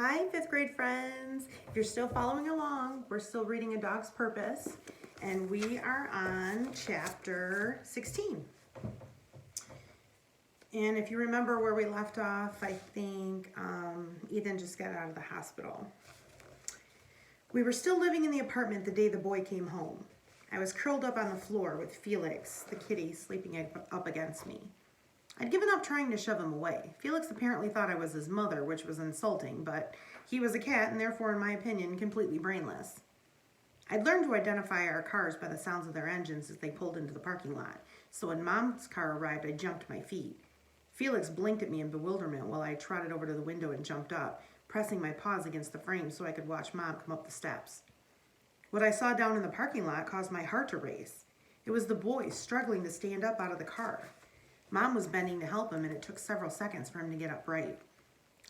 Hi, fifth grade friends. If you're still following along, we're still reading A Dog's Purpose, and we are on chapter 16. And if you remember where we left off, I think Ethan just got out of the hospital. We were still living in the apartment the day the boy came home. I was curled up on the floor with Felix, the kitty, sleeping up against me. I'd given up trying to shove him away. Felix apparently thought I was his mother, which was insulting, but he was a cat and therefore, in my opinion, completely brainless. I'd learned to identify our cars by the sounds of their engines as they pulled into the parking lot, so when Mom's car arrived, I jumped to my feet. Felix blinked at me in bewilderment while I trotted over to the window and jumped up, pressing my paws against the frame so I could watch Mom come up the steps. What I saw down in the parking lot caused my heart to race. It was the boy struggling to stand up out of the car. Mom was bending to help him, and it took several seconds for him to get upright.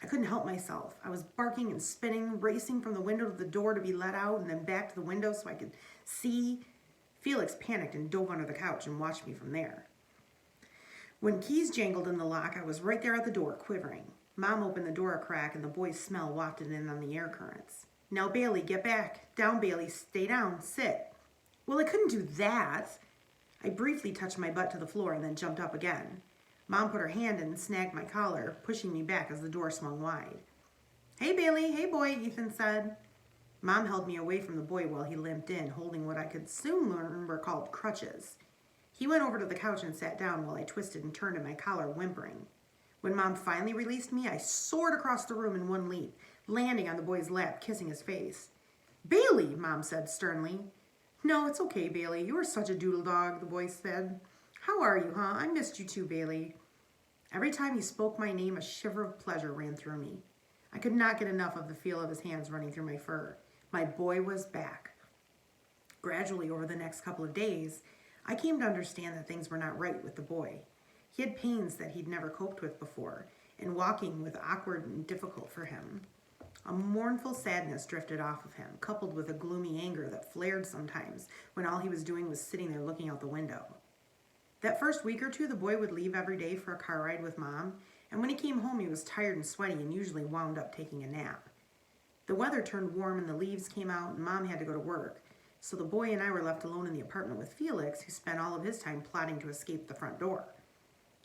I couldn't help myself. I was barking and spinning, racing from the window to the door to be let out, and then back to the window so I could see. Felix panicked and dove under the couch and watched me from there. When keys jangled in the lock, I was right there at the door, quivering. Mom opened the door a crack, and the boy's smell wafted in on the air currents. "Now, Bailey, get back. Down, Bailey. Stay down. Sit." Well, I couldn't do that. I briefly touched my butt to the floor and then jumped up again. Mom put her hand in and snagged my collar, pushing me back as the door swung wide. "Hey, Bailey. Hey, boy," Ethan said. Mom held me away from the boy while he limped in, holding what I could soon learn were called crutches. He went over to the couch and sat down while I twisted and turned in my collar, whimpering. When Mom finally released me, I soared across the room in one leap, landing on the boy's lap, kissing his face. "Bailey," Mom said sternly. "No, it's okay, Bailey. You are such a doodle dog," the boy said. "How are you, huh? I missed you too, Bailey." Every time he spoke my name, a shiver of pleasure ran through me. I could not get enough of the feel of his hands running through my fur. My boy was back. Gradually, over the next couple of days, I came to understand that things were not right with the boy. He had pains that he'd never coped with before, and walking was awkward and difficult for him. A mournful sadness drifted off of him, coupled with a gloomy anger that flared sometimes when all he was doing was sitting there looking out the window. That first week or two, the boy would leave every day for a car ride with Mom, and when he came home, he was tired and sweaty and usually wound up taking a nap. The weather turned warm and the leaves came out, and Mom had to go to work, so the boy and I were left alone in the apartment with Felix, who spent all of his time plotting to escape the front door.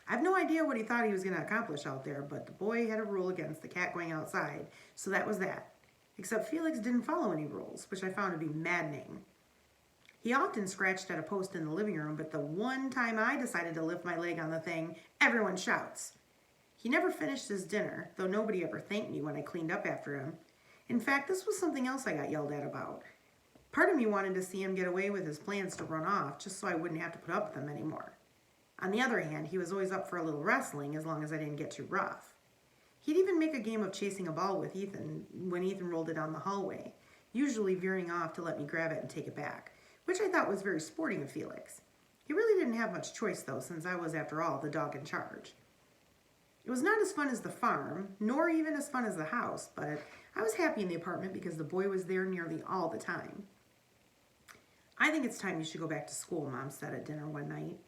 I have no idea what he thought he was going to accomplish out there, but the boy had a rule against the cat going outside, so that was that. Except Felix didn't follow any rules, which I found to be maddening. He often scratched at a post in the living room, but the one time I decided to lift my leg on the thing, everyone shouts. He never finished his dinner, though nobody ever thanked me when I cleaned up after him. In fact, this was something else I got yelled at about. Part of me wanted to see him get away with his plans to run off, just so I wouldn't have to put up with them anymore. On the other hand, he was always up for a little wrestling as long as I didn't get too rough. He'd even make a game of chasing a ball with Ethan when Ethan rolled it down the hallway, usually veering off to let me grab it and take it back, which I thought was very sporting of Felix. He really didn't have much choice, though, since I was, after all, the dog in charge. It was not as fun as the farm, nor even as fun as the house, but I was happy in the apartment because the boy was there nearly all the time. "I think it's time you should go back to school," Mom said at dinner one night.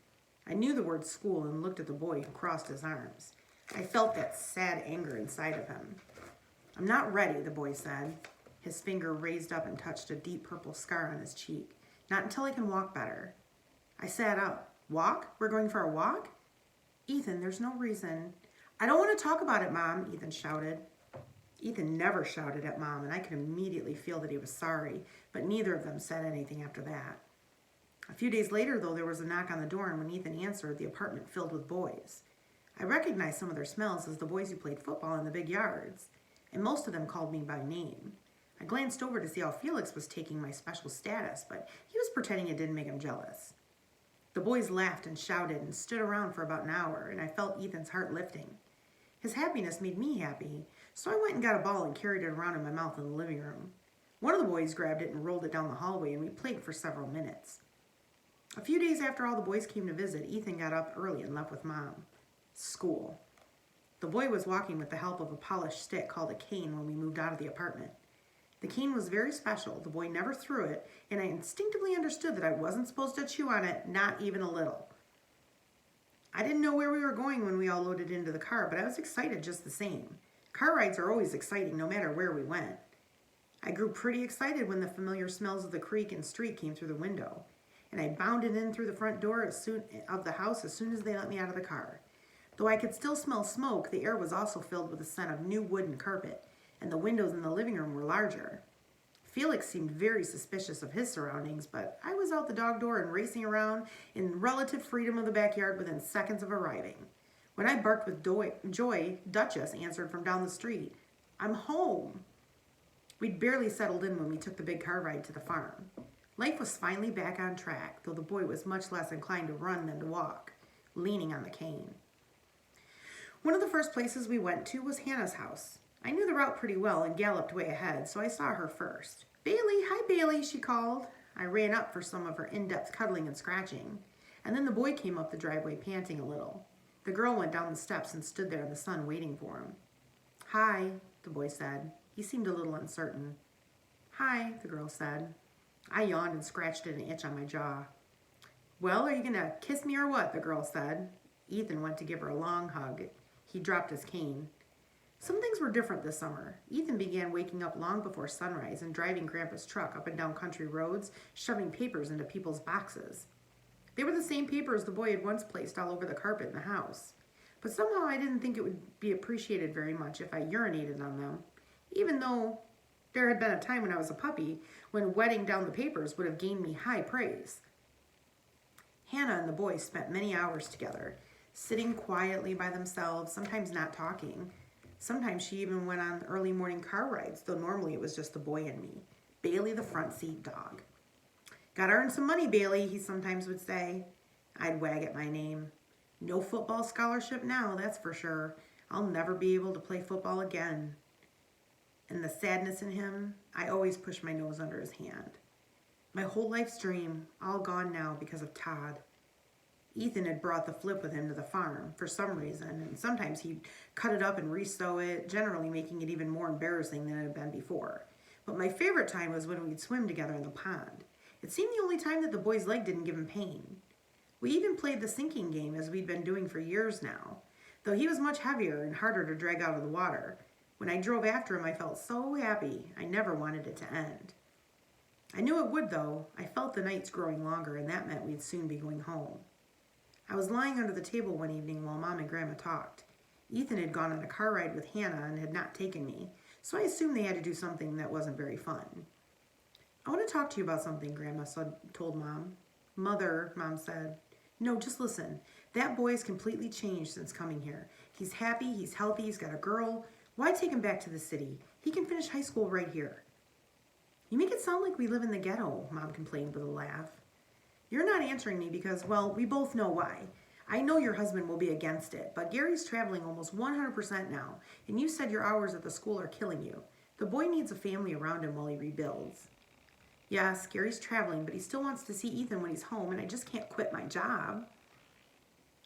I knew the word school and looked at the boy who crossed his arms. I felt that sad anger inside of him. "I'm not ready," the boy said. His finger raised up and touched a deep purple scar on his cheek. "Not until I can walk better." I sat up. "Walk? We're going for a walk?" "Ethan, there's no reason." "I don't want to talk about it, Mom," Ethan shouted. Ethan never shouted at Mom, and I could immediately feel that he was sorry, but neither of them said anything after that. A few days later, though, there was a knock on the door, and when Ethan answered, the apartment filled with boys. I recognized some of their smells as the boys who played football in the big yards, and most of them called me by name. I glanced over to see how Felix was taking my special status, but he was pretending it didn't make him jealous. The boys laughed and shouted and stood around for about an hour, and I felt Ethan's heart lifting. His happiness made me happy, so I went and got a ball and carried it around in my mouth in the living room. One of the boys grabbed it and rolled it down the hallway, and we played for several minutes. A few days after all the boys came to visit, Ethan got up early and left with Mom. School. The boy was walking with the help of a polished stick called a cane when we moved out of the apartment. The cane was very special. The boy never threw it, and I instinctively understood that I wasn't supposed to chew on it, not even a little. I didn't know where we were going when we all loaded into the car, but I was excited just the same. Car rides are always exciting no matter where we went. I grew pretty excited when the familiar smells of the creek and street came through the window, and I bounded in through the front door of the house as soon as they let me out of the car. Though I could still smell smoke, the air was also filled with the scent of new wood and carpet, and the windows in the living room were larger. Felix seemed very suspicious of his surroundings, but I was out the dog door and racing around in relative freedom of the backyard within seconds of arriving. When I barked with joy, Duchess answered from down the street, "I'm home." We'd barely settled in when we took the big car ride to the farm. Life was finally back on track, though the boy was much less inclined to run than to walk, leaning on the cane. One of the first places we went to was Hannah's house. I knew the route pretty well and galloped way ahead, so I saw her first. "Bailey, hi Bailey," she called. I ran up for some of her in-depth cuddling and scratching, and then the boy came up the driveway panting a little. The girl went down the steps and stood there in the sun waiting for him. "Hi," the boy said. He seemed a little uncertain. "Hi," the girl said. I yawned and scratched at an itch on my jaw. "Well, are you going to kiss me or what?" the girl said. Ethan went to give her a long hug. He dropped his cane. Some things were different this summer. Ethan began waking up long before sunrise and driving Grandpa's truck up and down country roads, shoving papers into people's boxes. They were the same papers the boy had once placed all over the carpet in the house. But somehow I didn't think it would be appreciated very much if I urinated on them, even though there had been a time when I was a puppy when wetting down the papers would have gained me high praise. Hannah and the boy spent many hours together, sitting quietly by themselves, sometimes not talking. Sometimes she even went on early morning car rides, though normally it was just the boy and me. Bailey, the front seat dog. "Gotta earn some money, Bailey," he sometimes would say. I'd wag at my name. "No football scholarship now, that's for sure. I'll never be able to play football again." And the sadness in him, I always pushed my nose under his hand. My whole life's dream, all gone now because of Todd. Ethan had brought the flip with him to the farm for some reason, and sometimes he'd cut it up and re-sew it, generally making it even more embarrassing than it had been before. But my favorite time was when we'd swim together in the pond. It seemed the only time that the boy's leg didn't give him pain. We even played the sinking game as we'd been doing for years now, though he was much heavier and harder to drag out of the water. When I drove after him, I felt so happy. I never wanted it to end. I knew it would, though. I felt the nights growing longer, and that meant we'd soon be going home. I was lying under the table one evening while Mom and Grandma talked. Ethan had gone on a car ride with Hannah and had not taken me, so I assumed they had to do something that wasn't very fun. "I want to talk to you about something," Grandma told Mom. "Mother," Mom said. "No, just listen. That boy has completely changed since coming here. He's happy, he's healthy, he's got a girl. Why take him back to the city? He can finish high school right here." "You make it sound like we live in the ghetto," Mom complained with a laugh. "You're not answering me because, well, we both know why. I know your husband will be against it, but Gary's traveling almost 100% now, and you said your hours at the school are killing you. The boy needs a family around him while he rebuilds." "Yes, Gary's traveling, but he still wants to see Ethan when he's home, and I just can't quit my job."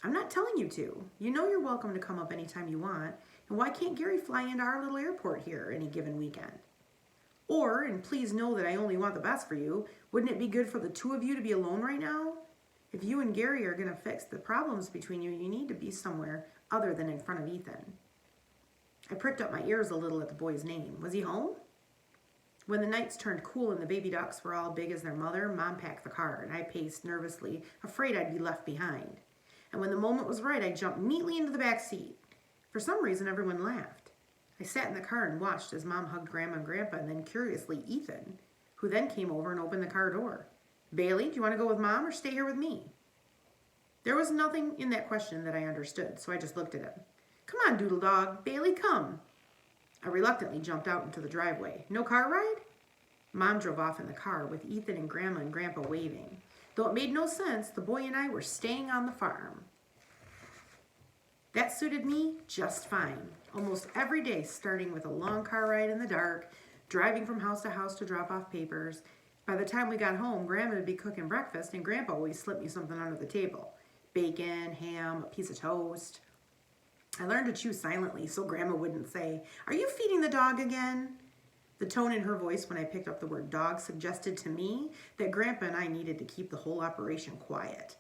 "I'm not telling you to. You know you're welcome to come up anytime you want, and why can't Gary fly into our little airport here any given weekend? Or, and please know that I only want the best for you, wouldn't it be good for the two of you to be alone right now? If you and Gary are going to fix the problems between you, you need to be somewhere other than in front of Ethan." I pricked up my ears a little at the boy's name. Was he home? When the nights turned cool and the baby ducks were all big as their mother, Mom packed the car, and I paced nervously, afraid I'd be left behind. And when the moment was right, I jumped neatly into the back seat. For some reason, everyone laughed. I sat in the car and watched as Mom hugged Grandma and Grandpa, and then curiously Ethan, who then came over and opened the car door. "Bailey, do you want to go with Mom or stay here with me?" There was nothing in that question that I understood, so I just looked at him. "Come on, Doodle Dog. Bailey, come." I reluctantly jumped out into the driveway. "No car ride?" Mom drove off in the car with Ethan and Grandma and Grandpa waving. Though it made no sense, the boy and I were staying on the farm. That suited me just fine. Almost every day, starting with a long car ride in the dark, driving from house to house to drop off papers. By the time we got home, Grandma would be cooking breakfast, and Grandpa always slipped me something under the table. Bacon, ham, a piece of toast. I learned to chew silently so Grandma wouldn't say, "Are you feeding the dog again?" The tone in her voice when I picked up the word dog suggested to me that Grandpa and I needed to keep the whole operation quiet.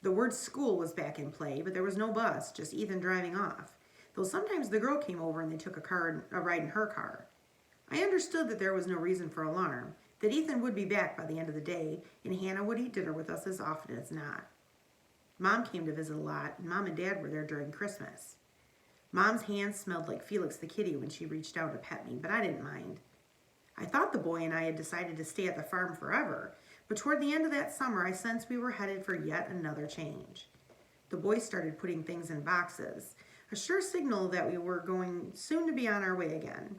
The word school was back in play, but there was no bus, just Ethan driving off. though sometimes the girl came over and they took a ride in her car. I understood that there was no reason for alarm, that Ethan would be back by the end of the day, and Hannah would eat dinner with us as often as not. Mom came to visit a lot, and Mom and Dad were there during Christmas. Mom's hands smelled like Felix the kitty when she reached out to pet me, but I didn't mind. I thought the boy and I had decided to stay at the farm forever, but toward the end of that summer, I sensed we were headed for yet another change. The boy started putting things in boxes, a sure signal that we were going soon to be on our way again.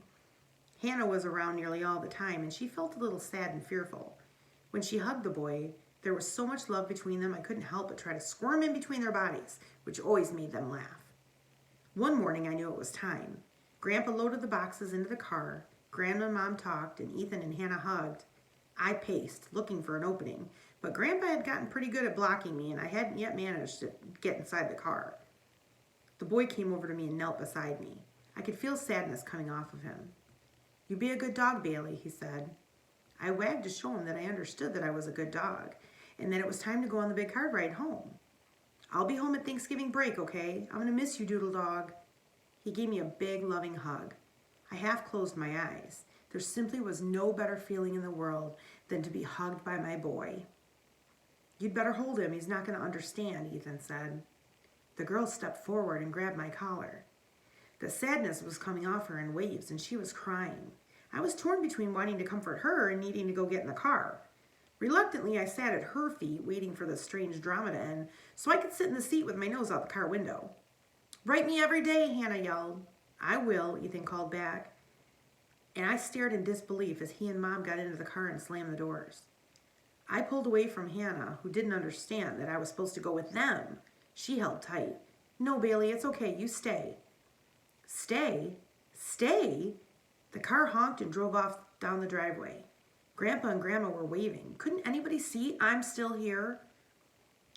Hannah was around nearly all the time, and she felt a little sad and fearful. When she hugged the boy, there was so much love between them, I couldn't help but try to squirm in between their bodies, which always made them laugh. One morning, I knew it was time. Grandpa loaded the boxes into the car, Grandma and Mom talked, and Ethan and Hannah hugged. I paced, looking for an opening, but Grandpa had gotten pretty good at blocking me, and I hadn't yet managed to get inside the car. The boy came over to me and knelt beside me. I could feel sadness coming off of him. "You be a good dog, Bailey," he said. I wagged to show him that I understood that I was a good dog, and that it was time to go on the big car ride home. "I'll be home at Thanksgiving break, okay? I'm going to miss you, Doodle Dog." He gave me a big, loving hug. I half closed my eyes. There simply was no better feeling in the world than to be hugged by my boy. "You'd better hold him. He's not going to understand," Ethan said. The girl stepped forward and grabbed my collar. The sadness was coming off her in waves, and she was crying. I was torn between wanting to comfort her and needing to go get in the car. Reluctantly, I sat at her feet, waiting for the strange drama to end, so I could sit in the seat with my nose out the car window. "Write me every day," Hannah yelled. "I will," Ethan called back. And I stared in disbelief as he and Mom got into the car and slammed the doors. I pulled away from Hannah, who didn't understand that I was supposed to go with them. She held tight. "No, Bailey, it's okay. You stay." "Stay? Stay?" The car honked and drove off down the driveway. Grandpa and Grandma were waving. "Couldn't anybody see I'm still here?"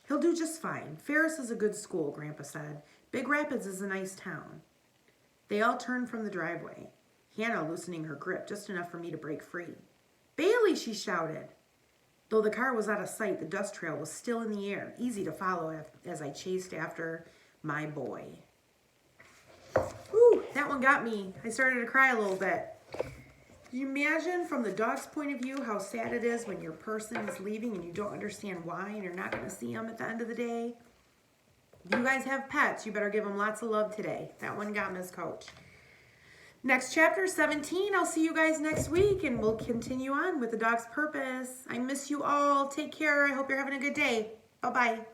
"He'll do just fine. Ferris is a good school," Grandpa said. "Big Rapids is a nice town." They all turned from the driveway, Hannah loosening her grip just enough for me to break free. "Bailey!" she shouted. Though the car was out of sight, the dust trail was still in the air, easy to follow as I chased after my boy. Whew, that one got me. I started to cry a little bit. Can you imagine from the dog's point of view how sad it is when your person is leaving and you don't understand why and you're not going to see them at the end of the day? If you guys have pets, you better give them lots of love today. That one got Ms. Coach. Next chapter, 17. I'll see you guys next week, and we'll continue on with the dog's purpose. I miss you all. Take care. I hope you're having a good day. Bye-bye.